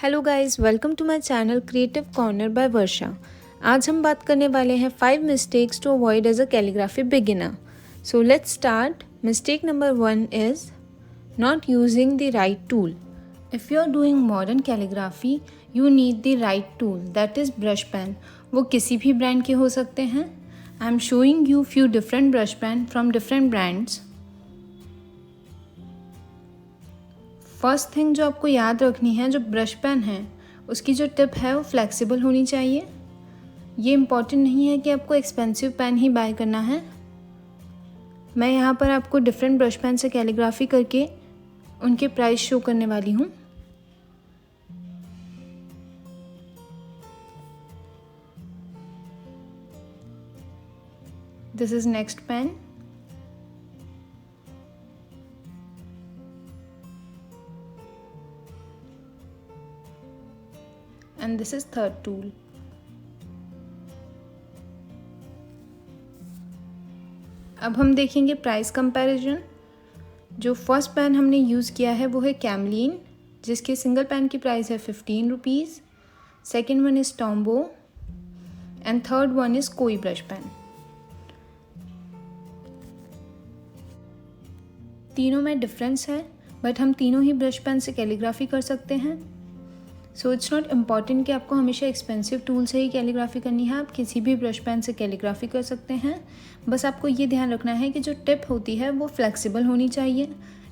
Hello guys, welcome to my channel Creative Corner by Varsha. आज हम बात करने वाले हैं 5 mistakes to avoid as a calligraphy beginner. So let's start. Mistake number 1 is not using the right tool. If you are doing modern calligraphy you need the right tool, that is brush pen. वो किसी भी brand के हो सकते हैं। I am showing you few different brush pen from different brands. First thing जो आपको याद रखनी है, जो ब्रश पेन है उसकी जो टिप है वो फ्लेक्सिबल होनी चाहिए। ये इम्पॉर्टेंट नहीं है कि आपको एक्सपेंसिव पेन ही बाय करना है। मैं यहाँ पर आपको डिफरेंट ब्रश पेन से कैलीग्राफी करके उनके प्राइस शो करने वाली हूँ। This is next pen. And this is third tool. अब हम देखेंगे प्राइस कंपैरिजन। जो फर्स्ट पेन हमने यूज़ किया है वो है कैमलिन, जिसके सिंगल पेन की प्राइस है 15 rupees. Second one is Tombow and third one is कोई ब्रश पेन। तीनों में डिफरेंस है, बट हम तीनों ही ब्रश पेन से कैलीग्राफी कर सकते हैं। सो इट्स नॉट इम्पॉर्टेंट कि आपको हमेशा एक्सपेंसिव टूल से ही कैलीग्राफी करनी है। आप किसी भी ब्रश पेन से कैलीग्राफी कर सकते हैं। बस आपको ये ध्यान रखना है कि जो टिप होती है वो फ्लेक्सिबल होनी चाहिए।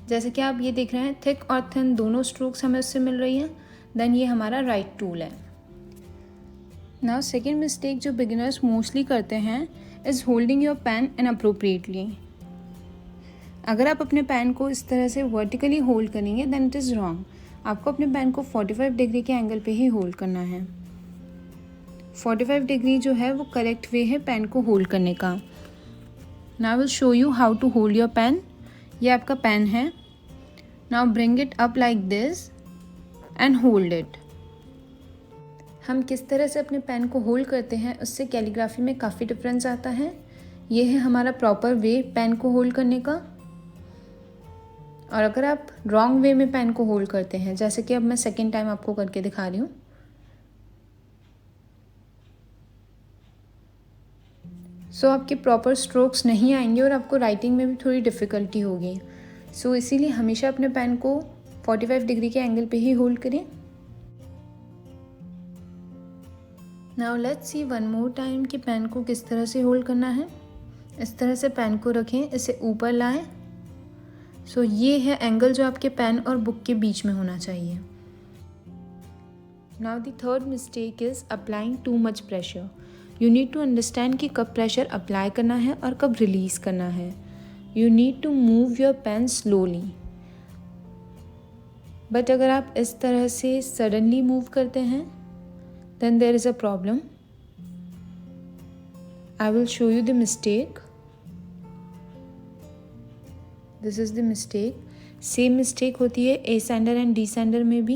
जैसे कि आप ये देख रहे हैं, थिक और थिन दोनों स्ट्रोक्स हमें उससे मिल रही हैं, देन ये हमारा राइट टूल है। नाउ सेकेंड मिस्टेक जो बिगिनर्स मोस्टली करते हैं is holding your pen inappropriately. अगर आप अपने पेन को इस तरह से वर्टिकली होल्ड करेंगे देन इट इज़ रॉन्ग। आपको अपने पेन को 45 डिग्री के एंगल पे ही होल्ड करना है। 45 डिग्री जो है वो करेक्ट वे है पेन को होल्ड करने का। Now will show you how to hold your pen. ये आपका पेन है। Now bring it up like this and hold it. हम किस तरह से अपने पेन को होल्ड करते हैं उससे कैलीग्राफी में काफ़ी डिफरेंस आता है। ये है हमारा प्रॉपर वे पेन को होल्ड करने का। और अगर आप रॉन्ग वे में पेन को होल्ड करते हैं, जैसे कि अब मैं सेकेंड टाइम आपको करके दिखा रही हूँ, सो आपके प्रॉपर स्ट्रोक्स नहीं आएंगे और आपको राइटिंग में भी थोड़ी डिफ़िकल्टी होगी। सो इसीलिए हमेशा अपने पेन को 45 डिग्री के एंगल पे ही होल्ड करें। Now let's see one more time कि पेन को किस तरह से होल्ड करना है। इस तरह से पेन को रखें, इसे ऊपर लाएं। सो ये है एंगल जो आपके पेन और बुक के बीच में होना चाहिए। Now the third mistake is applying too much pressure. You need to understand कि कब प्रेशर अप्लाई करना है और कब रिलीज़ करना है। You need to move your pen slowly. But अगर आप इस तरह से सडनली मूव करते हैं then there is a problem. I will show you the mistake. This is the mistake. Same mistake होती है ascender and descender में भी।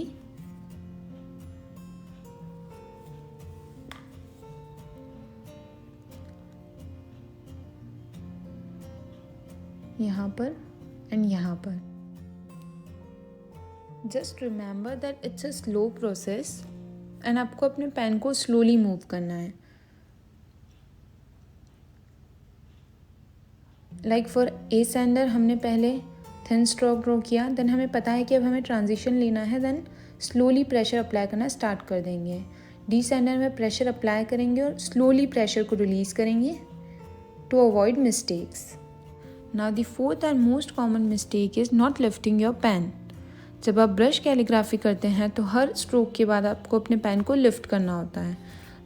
यहाँ पर एंड यहाँ पर। Just remember that it's a slow process and आपको अपने पेन को स्लोली मूव करना है। लाइक फॉर ए सैंडर हमने पहले थिन स्ट्रोक ड्रॉ किया, देन हमें पता है कि अब हमें ट्रांजिशन लेना है, देन स्लोली प्रेशर अप्लाई करना स्टार्ट कर देंगे। डी सैंडर में प्रेशर अप्लाई करेंगे और स्लोली प्रेशर को रिलीज़ करेंगे to avoid mistakes. Now the fourth and most common mistake is not lifting your pen. जब आप ब्रश कैलीग्राफी करते हैं तो हर स्ट्रोक के बाद आपको अपने पेन को लिफ्ट करना होता है।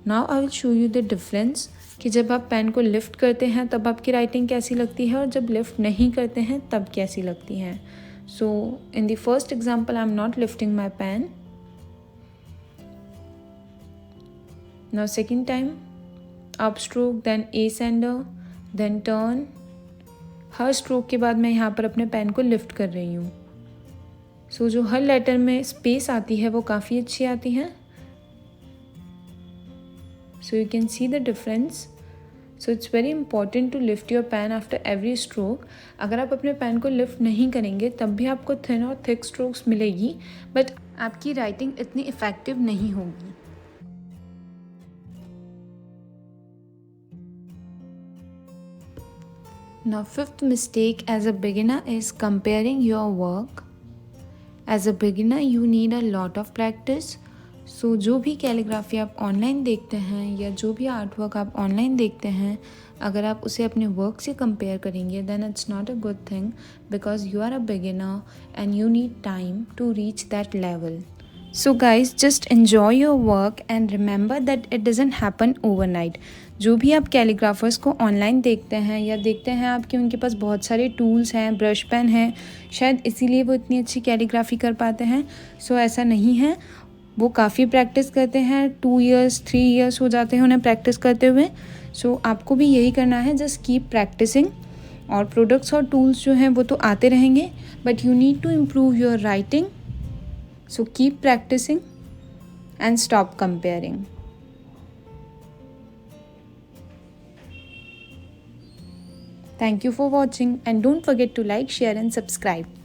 Now I will show you the difference कि जब आप पेन को लिफ्ट करते हैं तब आपकी राइटिंग कैसी लगती है और जब लिफ्ट नहीं करते हैं तब कैसी लगती है। So in the first example I am not lifting my pen. Now second time up stroke, then a sander, then turn. हर स्ट्रोक के बाद मैं यहाँ पर अपने पेन को लिफ्ट कर रही हूँ। सो जो हर लेटर में स्पेस आती है वो काफ़ी अच्छी आती है। So you can see the difference. So it's very important to lift your pen after every stroke. अगर आप अपने पेन को लिफ्ट नहीं करेंगे तब भी आपको थिन और थिक स्ट्रोक्स मिलेगी, बट आपकी राइटिंग इतनी इफ़ेक्टिव नहीं होगी। Now, fifth mistake as a beginner is comparing your work. As a beginner, you need a lot of practice. So, जो भी कैलीग्राफी आप ऑनलाइन देखते हैं या जो भी आर्ट वर्क आप ऑनलाइन देखते हैं, अगर आप उसे अपने वर्क से कंपेयर करेंगे then it's not a good thing because you are a beginner and you need time to reach that level. So guys, just enjoy your work and remember that it doesn't happen overnight. जो भी आप calligraphers को online देखते हैं या देखते हैं आप कि उनके पास बहुत सारे टूल्स हैं, ब्रश पेन हैं, शायद इसीलिए वो इतनी अच्छी कैलीग्राफी कर पाते हैं। सो ऐसा नहीं है, वो काफ़ी प्रैक्टिस करते हैं, 2 years 3 years हो जाते हैं उन्हें प्रैक्टिस करते हुए। सो आपको भी यही करना है, जस्ट कीप प्रैक्टिसिंग। और प्रोडक्ट्स और टूल्स जो हैं वो तो आते रहेंगे, but you need to improve your writing. So keep practicing and stop comparing. Thank you for watching and don't forget to like, share and subscribe.